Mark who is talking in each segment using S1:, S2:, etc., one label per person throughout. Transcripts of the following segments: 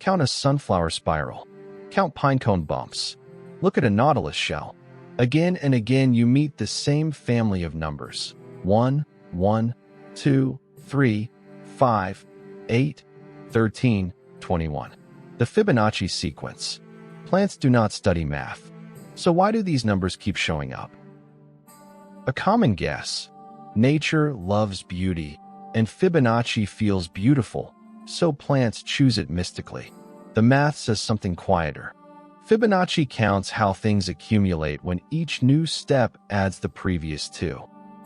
S1: Count a sunflower spiral. Count pinecone bumps. Look at a nautilus shell. Again and again you meet the same family of numbers. 1, 1, 2, 3, 5, 8, 13, 21. The Fibonacci sequence. Plants do not study math. So why do these numbers keep showing up? A common guess. Nature loves beauty, and Fibonacci feels beautiful, so plants choose it mystically. The math says something quieter. Fibonacci counts how things accumulate when each new step adds the previous two.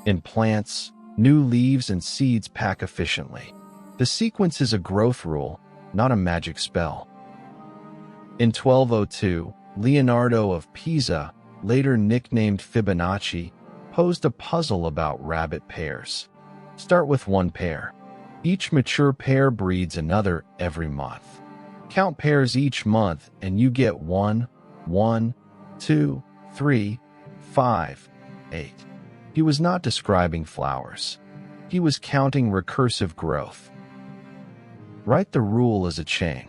S1: In plants, new leaves and seeds pack efficiently. The sequence is a growth rule, not a magic spell. In 1202, Leonardo of Pisa, later nicknamed Fibonacci, posed a puzzle about rabbit pairs. Start with one pair. Each mature pair breeds another every month. Count pairs each month and you get 1, 1, 2, 3, 5, 8. He was not describing flowers. He was counting recursive growth. Write the rule as a chain.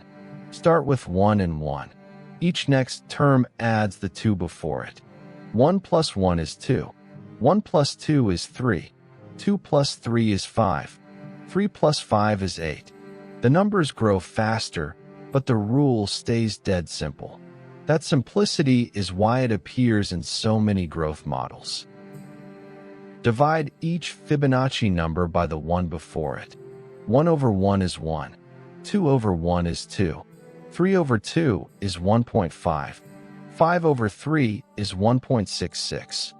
S1: Start with 1 and 1. Each next term adds the 2 before it. 1 plus 1 is 2. 1 plus 2 is 3. 2 plus 3 is 5. 3 plus 5 is 8. The numbers grow faster, but the rule stays dead simple. That simplicity is why it appears in so many growth models. Divide each Fibonacci number by the one before it. 1 over 1 is 1. 2 over 1 is 2. 3 over 2 is 1.5. 5 over 3 is 1.66.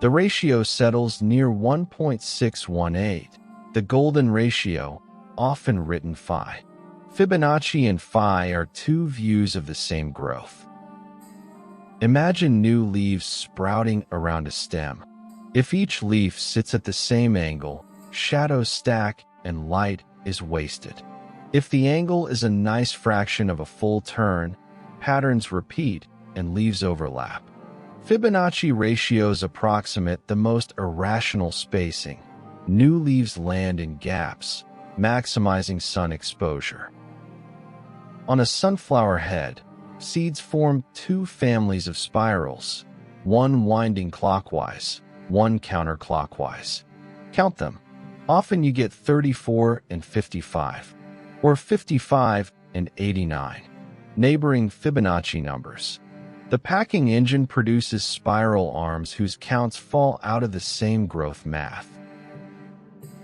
S1: The ratio settles near 1.618, the golden ratio, often written phi. Fibonacci and phi are two views of the same growth. Imagine new leaves sprouting around a stem. If each leaf sits at the same angle, shadows stack and light is wasted. If the angle is a nice fraction of a full turn, patterns repeat and leaves overlap. Fibonacci ratios approximate the most irrational spacing. New leaves land in gaps, maximizing sun exposure. On a sunflower head, seeds form two families of spirals, one winding clockwise, one counterclockwise. Count them. Often you get 34 and 55, or 55 and 89, neighboring Fibonacci numbers. The packing engine produces spiral arms whose counts fall out of the same growth math.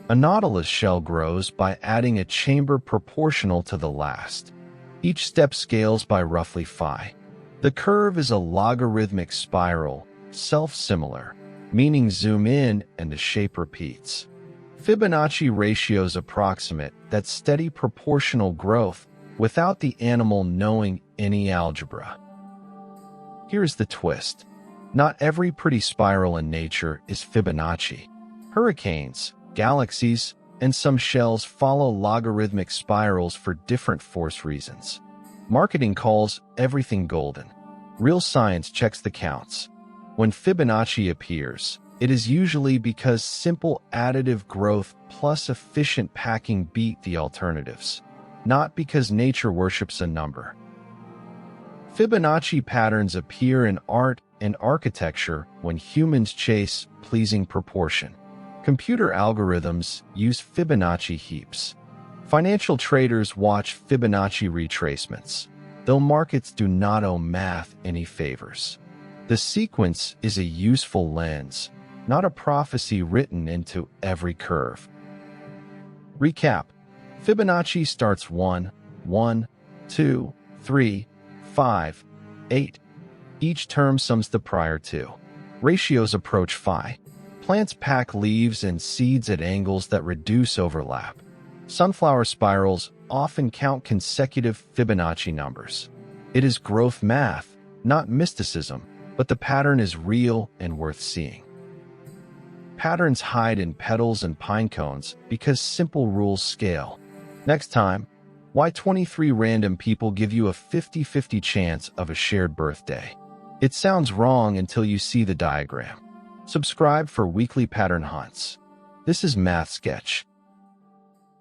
S1: A nautilus shell grows by adding a chamber proportional to the last. Each step scales by roughly phi. The curve is a logarithmic spiral, self-similar, meaning zoom in and the shape repeats. Fibonacci ratios approximate that steady proportional growth without the animal knowing any algebra. Here's the twist. Not every pretty spiral in nature is Fibonacci. Hurricanes, galaxies, and some shells follow logarithmic spirals for different force reasons. Marketing calls everything golden. Real science checks the counts. When Fibonacci appears, it is usually because simple additive growth plus efficient packing beat the alternatives, not because nature worships a number. Fibonacci patterns appear in art and architecture when humans chase pleasing proportion. Computer algorithms use Fibonacci heaps. Financial traders watch Fibonacci retracements, though markets do not owe math any favors. The sequence is a useful lens, not a prophecy written into every curve. Recap. Fibonacci starts 1, 1, 2, 3, 5, 8. Each term sums the prior two. Ratios approach phi. Plants pack leaves and seeds at angles that reduce overlap. Sunflower spirals often count consecutive Fibonacci numbers. It is growth math, not mysticism, but the pattern is real and worth seeing. Patterns hide in petals and pinecones because simple rules scale. Next time, why 23 random people give you a 50-50 chance of a shared birthday. It sounds wrong until you see the diagram. Subscribe for weekly pattern hunts. This is Math Sketch.